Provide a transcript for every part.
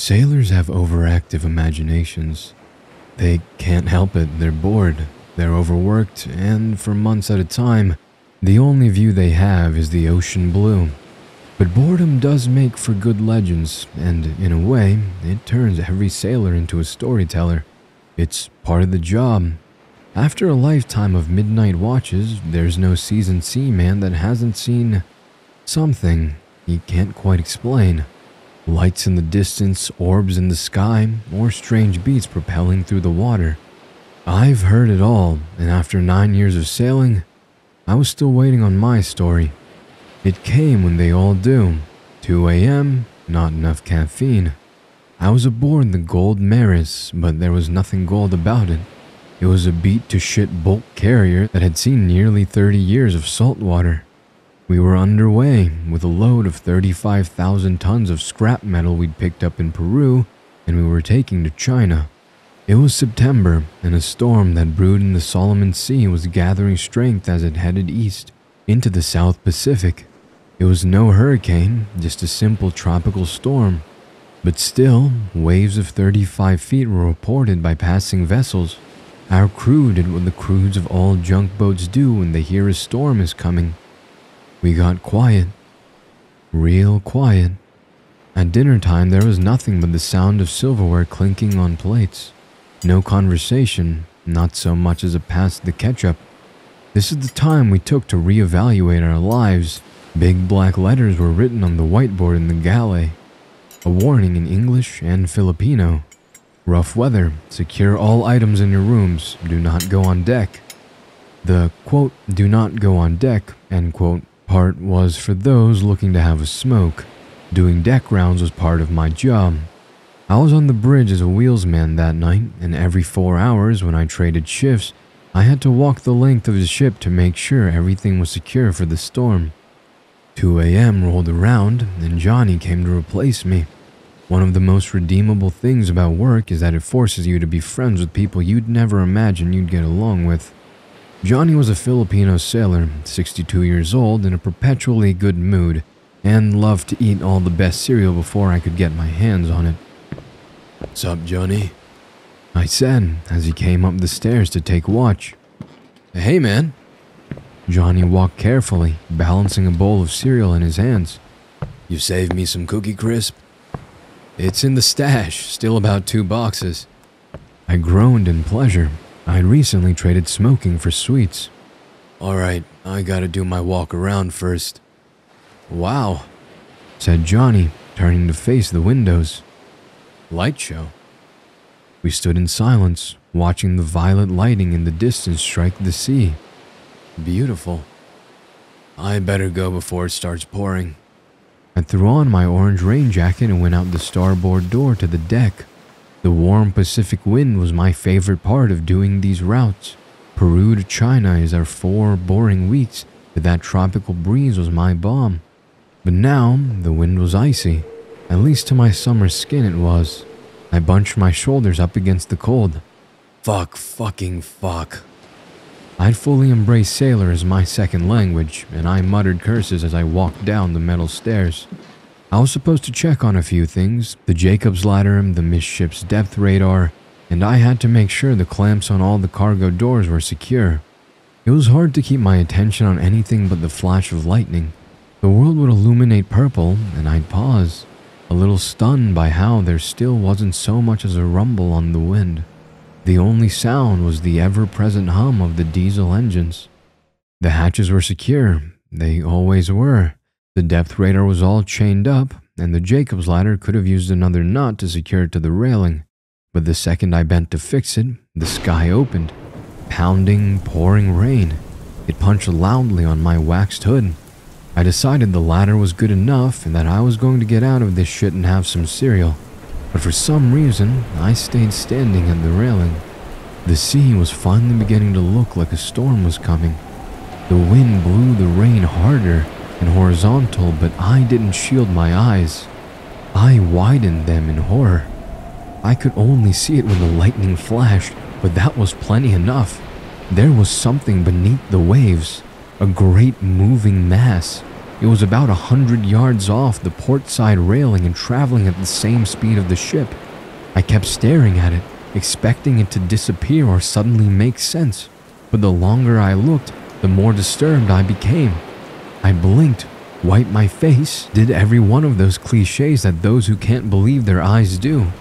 Sailors have overactive imaginations. They can't help it, they're bored, they're overworked, and for months at a time, the only view they have is the ocean blue. But boredom does make for good legends, and in a way, it turns every sailor into a storyteller. It's part of the job. After a lifetime of midnight watches, there's no seasoned seaman that hasn't seen something he can't quite explain. Lights in the distance, orbs in the sky, or strange beats propelling through the water. I've heard it all, and after 9 years of sailing, I was still waiting on my story. It came when they all do. 2 a.m., not enough caffeine. I was aboard the Gold Maris, but there was nothing gold about it. It was a beat-to-shit bulk carrier that had seen nearly 30 years of salt water. We were underway with a load of 35,000 tons of scrap metal we'd picked up in Peru, and we were taking to China. It was September, and a storm that brewed in the Solomon Sea was gathering strength as it headed east into the South Pacific. It was no hurricane, just a simple tropical storm. But still, waves of 35 feet were reported by passing vessels. Our crew did what the crews of all junk boats do when they hear a storm is coming. We got quiet. Real quiet. At dinner time, there was nothing but the sound of silverware clinking on plates. No conversation, not so much as a pass the ketchup. This is the time we took to reevaluate our lives. Big black letters were written on the whiteboard in the galley. A warning in English and Filipino. Rough weather. Secure all items in your rooms. Do not go on deck. The, quote, do not go on deck, end quote, part was for those looking to have a smoke. Doing deck rounds was part of my job. I was on the bridge as a wheelsman that night, and every 4 hours when I traded shifts, I had to walk the length of the ship to make sure everything was secure for the storm. 2 a.m. rolled around, and Johnny came to replace me. One of the most redeemable things about work is that it forces you to be friends with people you'd never imagine you'd get along with. Johnny was a Filipino sailor, 62 years old, in a perpetually good mood, and loved to eat all the best cereal before I could get my hands on it. "What's up, Johnny?" I said as he came up the stairs to take watch. "Hey, man." Johnny walked carefully, balancing a bowl of cereal in his hands. "You saved me some Cookie Crisp?" "It's in the stash, still about 2 boxes. I groaned in pleasure. I'd recently traded smoking for sweets. "Alright, I gotta do my walk around first." "Wow," said Johnny, turning to face the windows. "Light show." We stood in silence, watching the violet lighting in the distance strike the sea. Beautiful. "I better go before it starts pouring." I threw on my orange rain jacket and went out the starboard door to the deck. The warm Pacific wind was my favorite part of doing these routes. Peru to China is our 4 boring weeks, but that tropical breeze was my bomb. But now, the wind was icy. At least to my summer skin it was. I bunched my shoulders up against the cold. Fucking fuck. I'd fully embraced sailor as my second language, and I muttered curses as I walked down the metal stairs. I was supposed to check on a few things, the Jacob's ladder, the midship's depth radar, and I had to make sure the clamps on all the cargo doors were secure. It was hard to keep my attention on anything but the flash of lightning. The world would illuminate purple, and I'd pause, a little stunned by how there still wasn't so much as a rumble on the wind. The only sound was the ever-present hum of the diesel engines. The hatches were secure. They always were. The depth radar was all chained up, and the Jacob's ladder could have used another nut to secure it to the railing. But the second I bent to fix it, the sky opened. Pounding, pouring rain. It punched loudly on my waxed hood. I decided the ladder was good enough and that I was going to get out of this shit and have some cereal. But for some reason, I stayed standing at the railing. The sea was finally beginning to look like a storm was coming. The wind blew the rain harder and horizontal, but I didn't shield my eyes. I widened them in horror. I could only see it when the lightning flashed, but that was plenty enough. There was something beneath the waves, a great moving mass. It was about 100 yards off the port side railing and traveling at the same speed of the ship. I kept staring at it, expecting it to disappear or suddenly make sense, but the longer I looked, the more disturbed I became. I blinked, wiped my face, did every one of those cliches that those who can't believe their eyes do.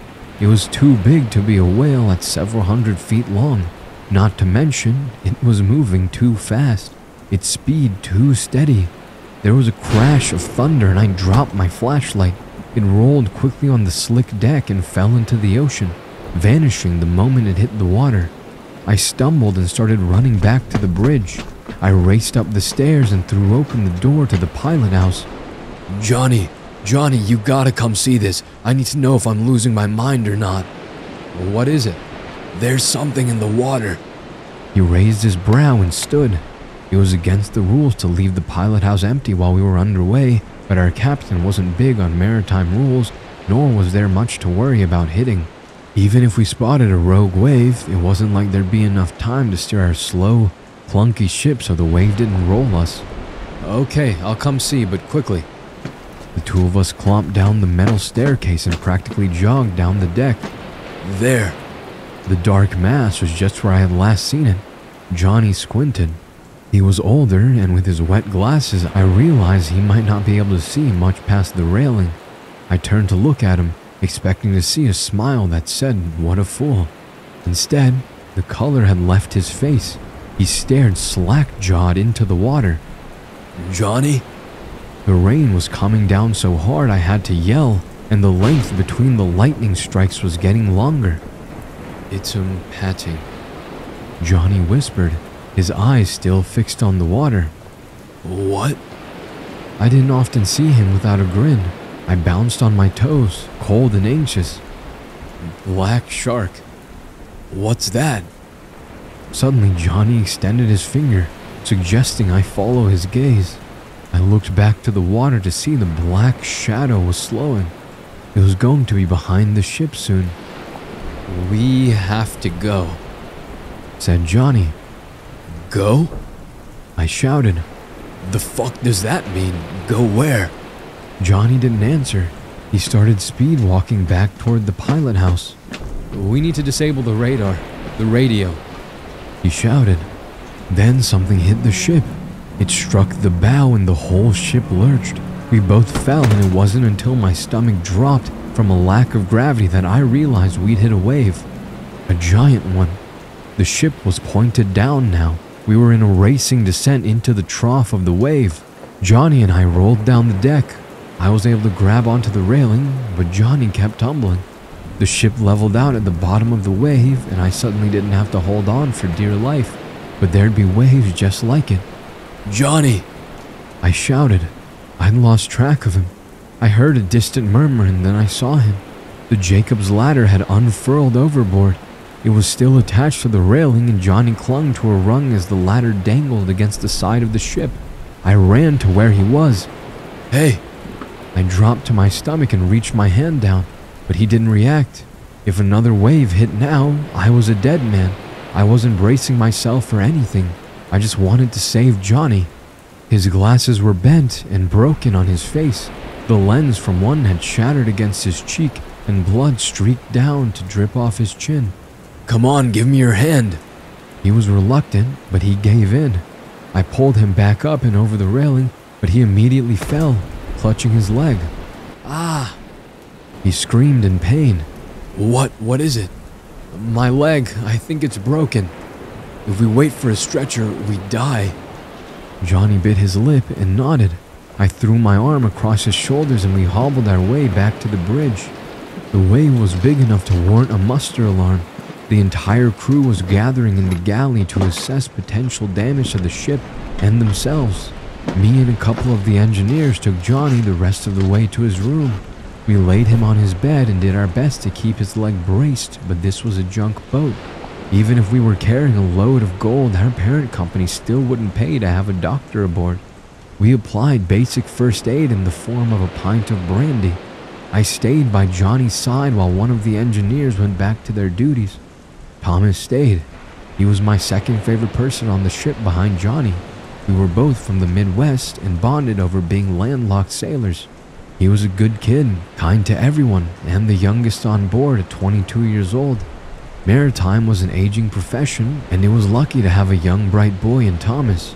It was too big to be a whale at several hundred feet long. Not to mention, it was moving too fast, its speed too steady. There was a crash of thunder and I dropped my flashlight. It rolled quickly on the slick deck and fell into the ocean, vanishing the moment it hit the water. I stumbled and started running back to the bridge. I raced up the stairs and threw open the door to the pilot house. Johnny, you gotta come see this. I need to know if I'm losing my mind or not. What is it? There's something in the water. He raised his brow and stood. It was against the rules to leave the pilot house empty while we were underway, but our captain wasn't big on maritime rules, nor was there much to worry about hitting. Even if we spotted a rogue wave, it wasn't like there'd be enough time to steer our slow, clunky ship so the wave didn't roll us. Okay, I'll come see, but quickly. The two of us clomped down the metal staircase and practically jogged down the deck. There. The dark mass was just where I had last seen it. Johnny squinted. He was older, and with his wet glasses, I realized he might not be able to see much past the railing. I turned to look at him, expecting to see a smile that said, "What a fool." Instead, the color had left his face. He stared slack-jawed into the water. Johnny? The rain was coming down so hard I had to yell, and the length between the lightning strikes was getting longer. It's patting, Johnny whispered, his eyes still fixed on the water. What? I didn't often see him without a grin. I bounced on my toes, cold and anxious. Black shark. What's that? Suddenly, Johnny extended his finger, suggesting I follow his gaze. I looked back to the water to see the black shadow was slowing. It was going to be behind the ship soon. We have to go, said Johnny. Go? I shouted. The fuck does that mean? Go where? Johnny didn't answer. He started speed walking back toward the pilot house. We need to disable the radar, the radio, he shouted. Then something hit the ship. It struck the bow and the whole ship lurched. We both fell, and it wasn't until my stomach dropped from a lack of gravity that I realized we'd hit a wave. A giant one. The ship was pointed down now. We were in a racing descent into the trough of the wave. Johnny and I rolled down the deck. I was able to grab onto the railing, but Johnny kept tumbling. The ship leveled out at the bottom of the wave, and I suddenly didn't have to hold on for dear life, but there'd be waves just like it. Johnny! I shouted. I'd lost track of him. I heard a distant murmur, and then I saw him. The Jacob's ladder had unfurled overboard. It was still attached to the railing, and Johnny clung to a rung as the ladder dangled against the side of the ship. I ran to where he was. Hey! I dropped to my stomach and reached my hand down, but he didn't react. If another wave hit now, I was a dead man. I wasn't bracing myself for anything. I just wanted to save Johnny. His glasses were bent and broken on his face. The lens from one had shattered against his cheek, and blood streaked down to drip off his chin. Come on, give me your hand. He was reluctant, but he gave in. I pulled him back up and over the railing, but he immediately fell, clutching his leg. Ah! He screamed in pain. What is it? My leg, I think it's broken. If we wait for a stretcher, we die. Johnny bit his lip and nodded. I threw my arm across his shoulders and we hobbled our way back to the bridge. The wave was big enough to warrant a muster alarm. The entire crew was gathering in the galley to assess potential damage to the ship and themselves. Me and a couple of the engineers took Johnny the rest of the way to his room. We laid him on his bed and did our best to keep his leg braced, but this was a junk boat. Even if we were carrying a load of gold, our parent company still wouldn't pay to have a doctor aboard. We applied basic first aid in the form of a pint of brandy. I stayed by Johnny's side while one of the engineers went back to their duties. Thomas stayed. He was my second favorite person on the ship behind Johnny. We were both from the Midwest and bonded over being landlocked sailors. He was a good kid, kind to everyone, and the youngest on board at 22 years old. Maritime was an aging profession, and it was lucky to have a young bright boy in Thomas.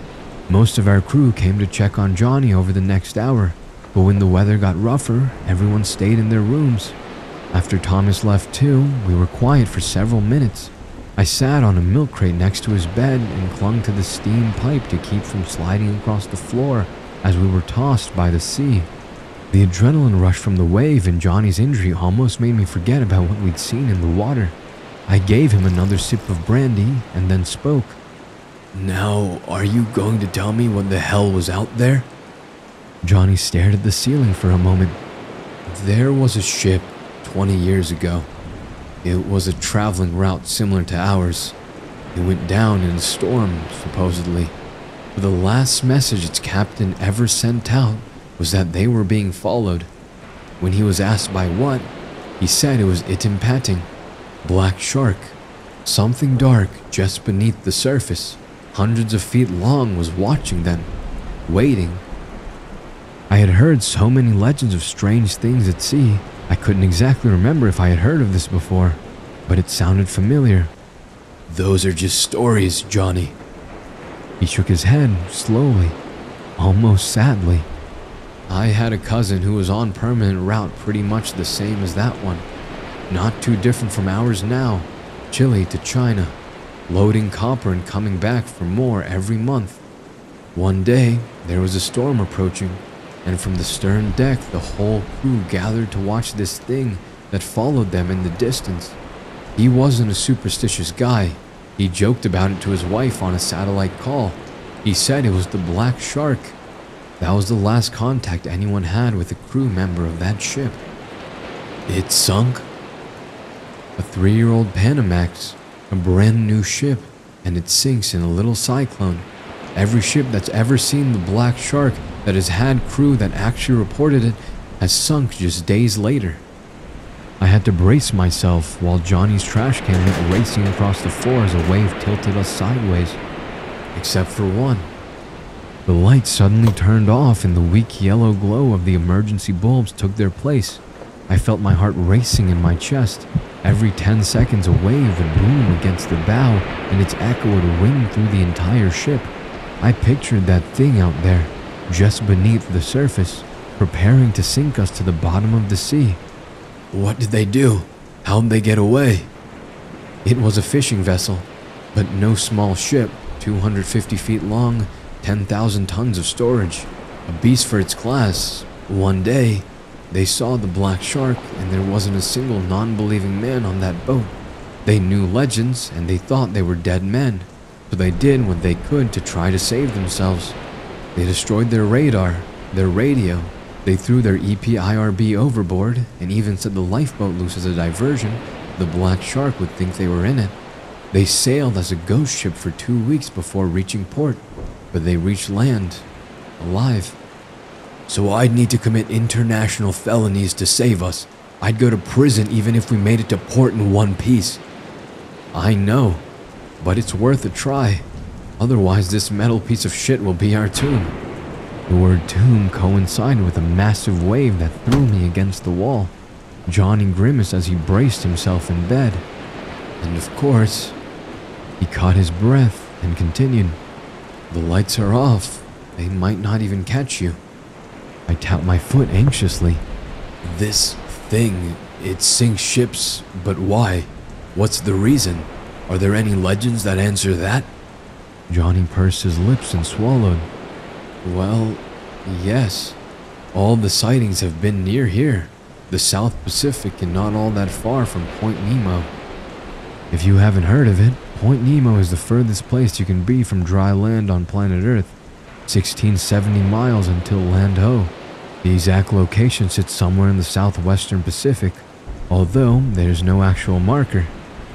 Most of our crew came to check on Johnny over the next hour, but when the weather got rougher, everyone stayed in their rooms. After Thomas left too, we were quiet for several minutes. I sat on a milk crate next to his bed and clung to the steam pipe to keep from sliding across the floor as we were tossed by the sea. The adrenaline rush from the wave and Johnny's injury almost made me forget about what we'd seen in the water. I gave him another sip of brandy and then spoke. "Now, are you going to tell me what the hell was out there?" Johnny stared at the ceiling for a moment. "There was a ship 20 years ago. It was a traveling route similar to ours. It went down in a storm, supposedly. But the last message its captain ever sent out was that they were being followed. When he was asked by what, he said it was Itimpating, black shark. Something dark just beneath the surface, hundreds of feet long, was watching them, waiting." I had heard so many legends of strange things at sea, I couldn't exactly remember if I had heard of this before, but it sounded familiar. "Those are just stories, Johnny." He shook his head slowly, almost sadly. "I had a cousin who was on permanent route pretty much the same as that one. Not too different from ours now, Chile to China, loading copper and coming back for more every month. One day, there was a storm approaching, and from the stern deck the whole crew gathered to watch this thing that followed them in the distance. He wasn't a superstitious guy. He joked about it to his wife on a satellite call. He said it was the black shark. That was the last contact anyone had with a crew member of that ship." "It sunk?" "A 3-year-old Panamax, a brand new ship, and it sinks in a little cyclone. Every ship that's ever seen the black shark that has had crew that actually reported it has sunk just days later." I had to brace myself while Johnny's trash can went racing across the floor as a wave tilted us sideways. Except for one. The lights suddenly turned off and the weak yellow glow of the emergency bulbs took their place. I felt my heart racing in my chest. Every 10 seconds a wave would boom against the bow and its echo would ring through the entire ship. I pictured that thing out there, just beneath the surface, preparing to sink us to the bottom of the sea. "What did they do? How'd they get away?" It was a fishing vessel, but no small ship, 250 feet long, 10,000 tons of storage, a beast for its class. One day, they saw the black shark and there wasn't a single non-believing man on that boat. They knew legends and they thought they were dead men, so they did what they could to try to save themselves. They destroyed their radar, their radio, they threw their EPIRB overboard and even set the lifeboat loose as a diversion. The black shark would think they were in it. They sailed as a ghost ship for 2 weeks before reaching port, but they reached land, alive. "So I'd need to commit international felonies to save us. I'd go to prison even if we made it to port in one piece." "I know, but it's worth a try. Otherwise this metal piece of shit will be our tomb." The word tomb coincided with a massive wave that threw me against the wall. Johnny grimaced as he braced himself in bed. And of course, he caught his breath and continued, "The lights are off. They might not even catch you." I tapped my foot anxiously. "This thing, it sinks ships, but why? What's the reason? Are there any legends that answer that?" Johnny pursed his lips and swallowed. "Well, yes. All the sightings have been near here, the South Pacific and not all that far from Point Nemo. If you haven't heard of it, Point Nemo is the furthest place you can be from dry land on planet Earth, 1670 miles until Land Ho. The exact location sits somewhere in the southwestern Pacific, although there's no actual marker.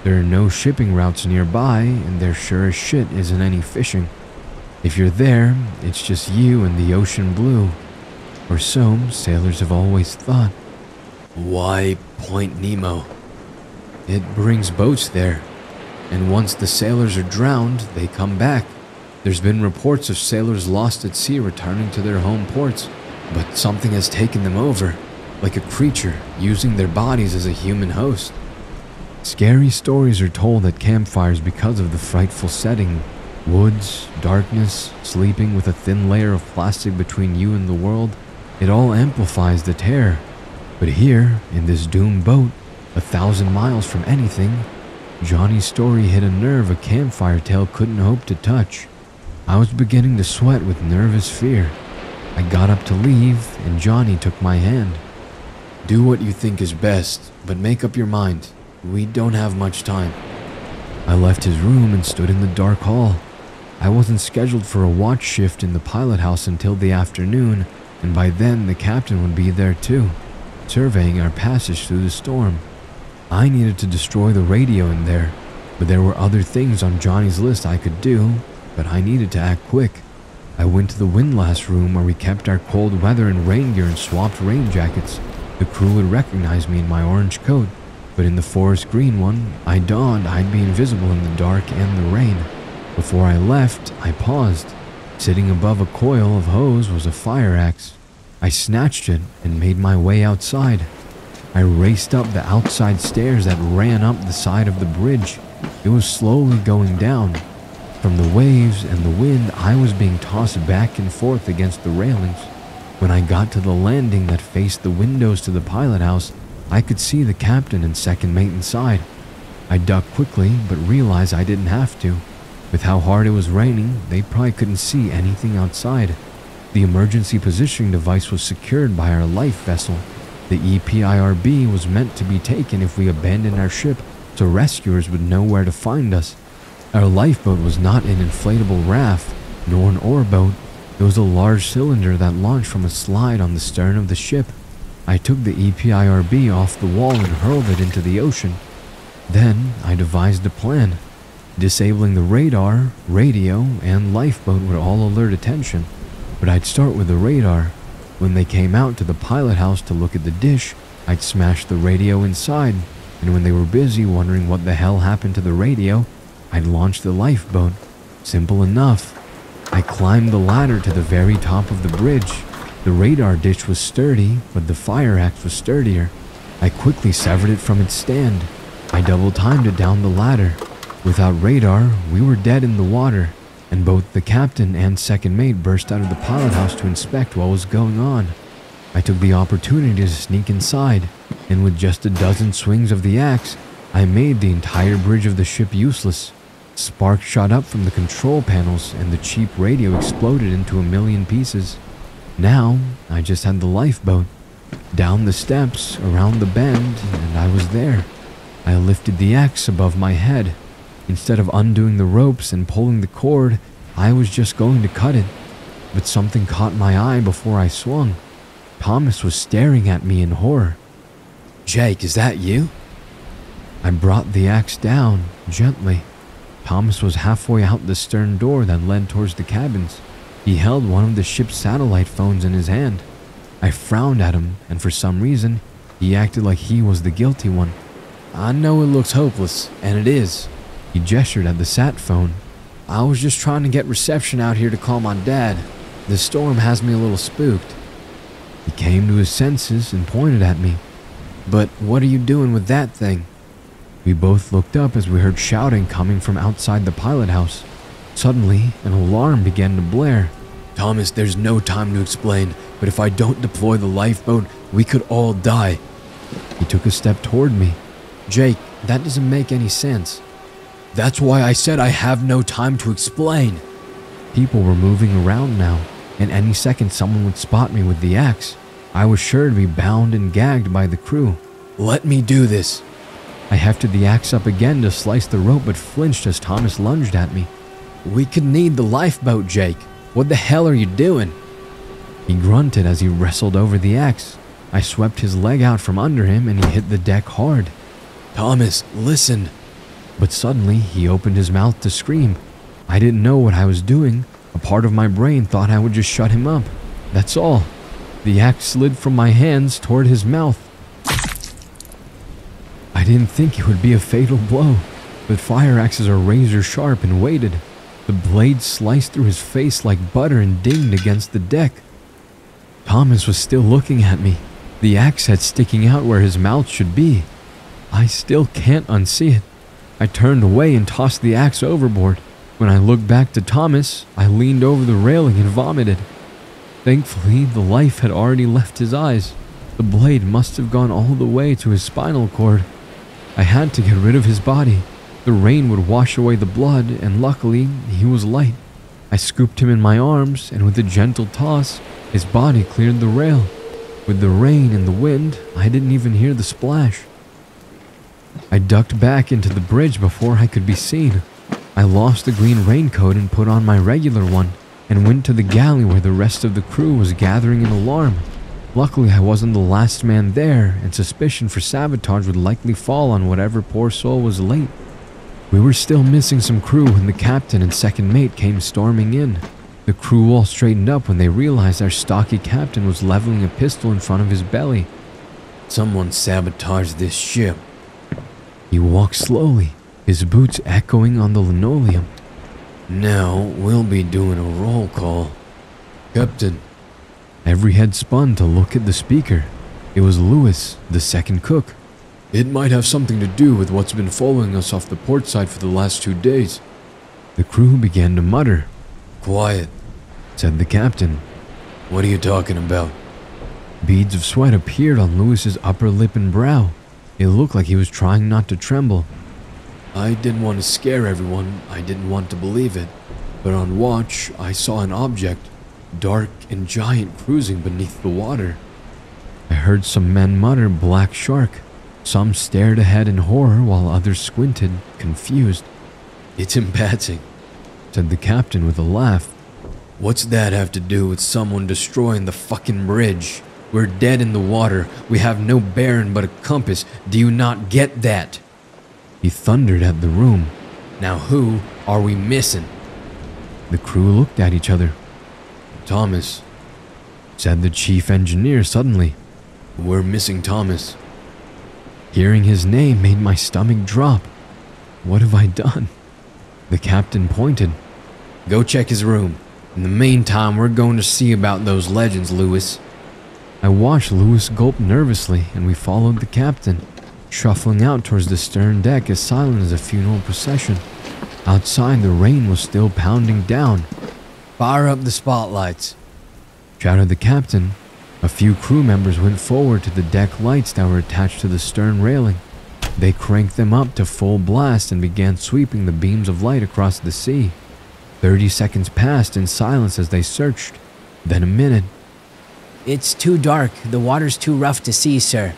There are no shipping routes nearby, and there sure as shit isn't any fishing. If you're there, it's just you and the ocean blue. Or so sailors have always thought." "Why Point Nemo?" "It brings boats there, and once the sailors are drowned, they come back. There's been reports of sailors lost at sea returning to their home ports, but something has taken them over, like a creature using their bodies as a human host. Scary stories are told at campfires because of the frightful setting. Woods, darkness, sleeping with a thin layer of plastic between you and the world. It all amplifies the terror. But here, in this doomed boat, 1,000 miles from anything, Johnny's story hit a nerve a campfire tale couldn't hope to touch. I was beginning to sweat with nervous fear. I got up to leave, and Johnny took my hand. Do what you think is best, but make up your mind. We don't have much time. I left his room and stood in the dark hall. I wasn't scheduled for a watch shift in the pilot house until the afternoon, and by then the captain would be there too, surveying our passage through the storm. I needed to destroy the radio in there, but there were other things on Johnny's list I could do, but I needed to act quick. I went to the windlass room where we kept our cold weather and rain gear and swapped rain jackets. The crew would recognize me in my orange coat, but in the forest green one I donned, I'd be invisible in the dark and the rain. Before I left, I paused. Sitting above a coil of hose was a fire axe. I snatched it and made my way outside. I raced up the outside stairs that ran up the side of the bridge. It was slowly going down. From the waves and the wind, I was being tossed back and forth against the railings. When I got to the landing that faced the windows to the pilot house, I could see the captain and second mate inside. I ducked quickly, but realized I didn't have to. With how hard it was raining, they probably couldn't see anything outside. The emergency positioning device was secured by our life vessel. The EPIRB was meant to be taken if we abandoned our ship, so rescuers would know where to find us. Our lifeboat was not an inflatable raft, nor an oarboat. It was a large cylinder that launched from a slide on the stern of the ship. I took the EPIRB off the wall and hurled it into the ocean. Then I devised a plan. Disabling the radar, radio, and lifeboat would all alert attention, but I'd start with the radar. When they came out to the pilot house to look at the dish, I'd smash the radio inside, and when they were busy wondering what the hell happened to the radio, I'd launch the lifeboat. Simple enough. I climbed the ladder to the very top of the bridge. The radar dish was sturdy, but the fire axe was sturdier. I quickly severed it from its stand. I double-timed it down the ladder. Without radar, we were dead in the water, and both the captain and second mate burst out of the pilot house to inspect what was going on. I took the opportunity to sneak inside, and with just a dozen swings of the axe, I made the entire bridge of the ship useless. Sparks shot up from the control panels, and the cheap radio exploded into a million pieces. Now, I just had the lifeboat. Down the steps, around the bend, and I was there. I lifted the axe above my head. Instead of undoing the ropes and pulling the cord, I was just going to cut it. But something caught my eye before I swung. Thomas was staring at me in horror. "Jake, is that you?" I brought the axe down, gently. Thomas was halfway out the stern door that led towards the cabins. He held one of the ship's satellite phones in his hand. I frowned at him, and for some reason, he acted like he was the guilty one. "I know it looks hopeless, and it is." He gestured at the sat phone. "I was just trying to get reception out here to call my dad. The storm has me a little spooked." He came to his senses and pointed at me. "But what are you doing with that thing?" We both looked up as we heard shouting coming from outside the pilot house. Suddenly, an alarm began to blare. "Thomas, there's no time to explain, but if I don't deploy the lifeboat, we could all die." He took a step toward me. "Jake, that doesn't make any sense." "That's why I said I have no time to explain." People were moving around now, and any second someone would spot me with the axe. I was sure to be bound and gagged by the crew. "Let me do this." I hefted the axe up again to slice the rope, but flinched as Thomas lunged at me. "We could need the lifeboat, Jake. What the hell are you doing?" He grunted as he wrestled over the axe. I swept his leg out from under him and he hit the deck hard. "Thomas, listen." But suddenly he opened his mouth to scream. I didn't know what I was doing. A part of my brain thought I would just shut him up. That's all. The axe slid from my hands toward his mouth. I didn't think it would be a fatal blow, but fire axes are razor sharp and weighted. The blade sliced through his face like butter and dinged against the deck. Thomas was still looking at me, the axe head sticking out where his mouth should be. I still can't unsee it. I turned away and tossed the axe overboard. When I looked back to Thomas, I leaned over the railing and vomited. Thankfully, the life had already left his eyes. The blade must have gone all the way to his spinal cord. I had to get rid of his body. The rain would wash away the blood, and luckily, he was light. I scooped him in my arms, and with a gentle toss, his body cleared the rail. With the rain and the wind, I didn't even hear the splash. I ducked back into the bridge before I could be seen. I lost the green raincoat and put on my regular one, and went to the galley where the rest of the crew was gathering in alarm. Luckily, I wasn't the last man there, and suspicion for sabotage would likely fall on whatever poor soul was late. We were still missing some crew when the captain and second mate came storming in. The crew all straightened up when they realized our stocky captain was leveling a pistol in front of his belly. Someone sabotaged this ship. He walked slowly, his boots echoing on the linoleum. Now we'll be doing a roll call. Captain. Every head spun to look at the speaker. It was Lewis, the second cook. It might have something to do with what's been following us off the port side for the last 2 days. The crew began to mutter. Quiet, said the captain. What are you talking about? Beads of sweat appeared on Lewis's upper lip and brow. It looked like he was trying not to tremble. I didn't want to scare everyone. I didn't want to believe it. But on watch, I saw an object, dark and giant, cruising beneath the water. I heard some men mutter black shark. Some stared ahead in horror while others squinted, confused. It's impacting, said the captain with a laugh. What's that have to do with someone destroying the fucking bridge? We're dead in the water. We have no bearing but a compass. Do you not get that? He thundered at the room. Now who are we missing? The crew looked at each other. Thomas, said the chief engineer suddenly. We're missing Thomas. Hearing his name made my stomach drop. What have I done? The captain pointed. Go check his room. In the meantime, we're going to see about those legends, Lewis. I watched Lewis gulp nervously, and we followed the captain, shuffling out towards the stern deck as silent as a funeral procession. Outside, the rain was still pounding down. Fire up the spotlights, shouted the captain. A few crew members went forward to the deck lights that were attached to the stern railing. They cranked them up to full blast and began sweeping the beams of light across the sea. 30 seconds passed in silence as they searched, then a minute. It's too dark. The water's too rough to see, sir.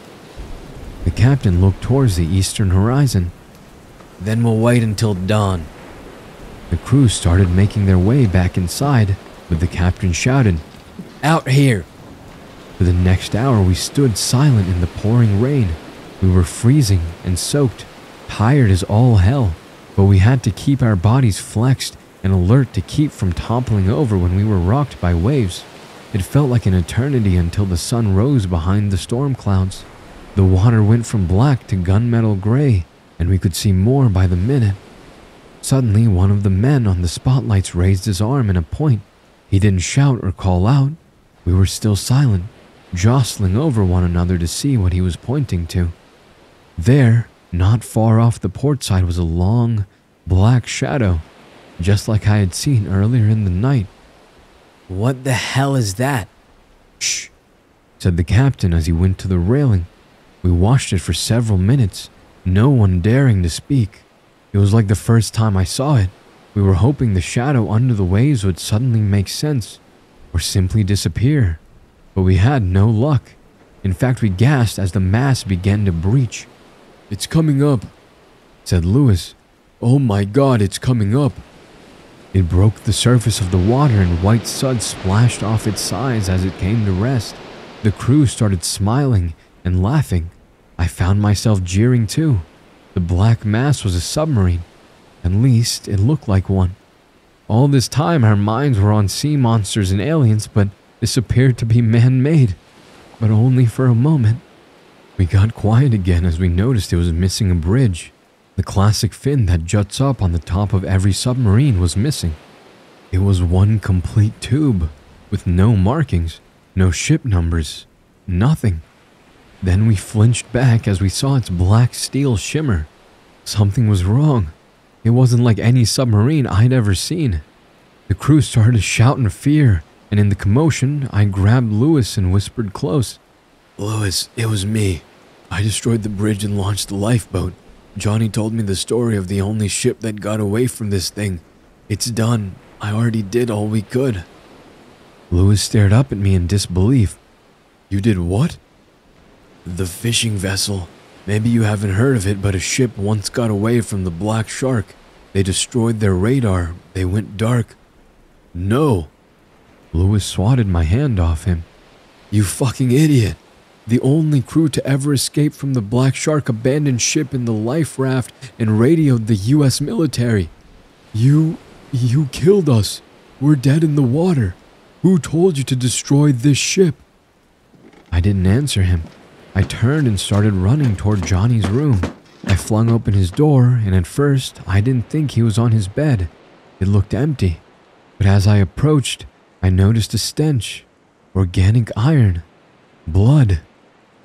The captain looked towards the eastern horizon. Then we'll wait until dawn. The crew started making their way back inside, but the captain shouted, Out here! For the next hour, we stood silent in the pouring rain. We were freezing and soaked, tired as all hell, but we had to keep our bodies flexed and alert to keep from toppling over when we were rocked by waves. It felt like an eternity until the sun rose behind the storm clouds. The water went from black to gunmetal gray, and we could see more by the minute. Suddenly, one of the men on the spotlights raised his arm in a point. He didn't shout or call out. We were still silent, jostling over one another to see what he was pointing to. There, not far off the port side, was a long, black shadow, just like I had seen earlier in the night. What the hell is that? Shh, said the captain as he went to the railing. We watched it for several minutes, no one daring to speak. It was like the first time I saw it. We were hoping the shadow under the waves would suddenly make sense, or simply disappear. But we had no luck. In fact, we gasped as the mass began to breach. It's coming up, said Lewis. Oh my God, it's coming up. It broke the surface of the water and white suds splashed off its sides as it came to rest. The crew started smiling and laughing. I found myself jeering too. The black mass was a submarine. At least it looked like one. All this time our minds were on sea monsters and aliens, but this appeared to be man-made. But only for a moment. We got quiet again as we noticed it was missing a bridge. The classic fin that juts up on the top of every submarine was missing. It was one complete tube, with no markings, no ship numbers, nothing. Then we flinched back as we saw its black steel shimmer. Something was wrong. It wasn't like any submarine I'd ever seen. The crew started to shout in fear, and in the commotion, I grabbed Lewis and whispered close. "Lewis, it was me. I destroyed the bridge and launched the lifeboat. Johnny told me the story of the only ship that got away from this thing. It's done. I already did all we could." Lewis stared up at me in disbelief. "You did what?" "The fishing vessel. Maybe you haven't heard of it, but a ship once got away from the Black Shark. They destroyed their radar. They went dark." "No." Lewis swatted my hand off him. "You fucking idiot. The only crew to ever escape from the Black Shark abandoned ship in the life raft and radioed the US military. You killed us. We're dead in the water. Who told you to destroy this ship?" I didn't answer him. I turned and started running toward Johnny's room. I flung open his door, and at first, I didn't think he was on his bed. It looked empty. But as I approached, I noticed a stench. Organic iron. Blood.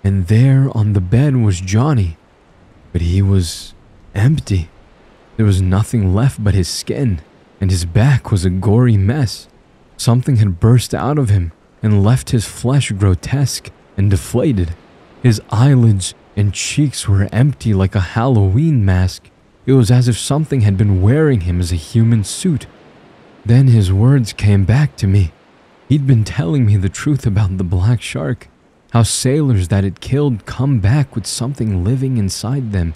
And there on the bed was Johnny. But he was empty. There was nothing left but his skin, and his back was a gory mess. Something had burst out of him and left his flesh grotesque and deflated. His eyelids and cheeks were empty like a Halloween mask. It was as if something had been wearing him as a human suit. Then his words came back to me. He'd been telling me the truth about the Black Shark. How sailors that it killed come back with something living inside them.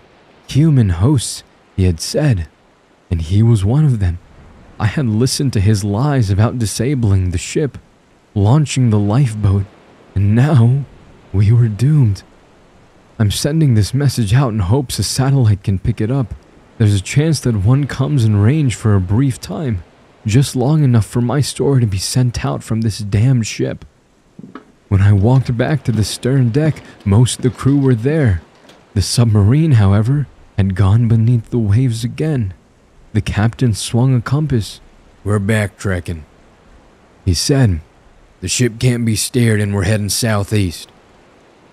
Human hosts, he had said. And he was one of them. I had listened to his lies about disabling the ship, launching the lifeboat, and now we were doomed. I'm sending this message out in hopes a satellite can pick it up. There's a chance that one comes in range for a brief time, just long enough for my story to be sent out from this damned ship. When I walked back to the stern deck, most of the crew were there. The submarine, however, had gone beneath the waves again. The captain swung a compass. "We're backtracking," he said. "The ship can't be steered and we're heading southeast."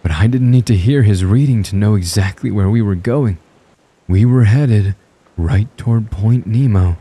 But I didn't need to hear his reading to know exactly where we were going. We were headed right toward Point Nemo.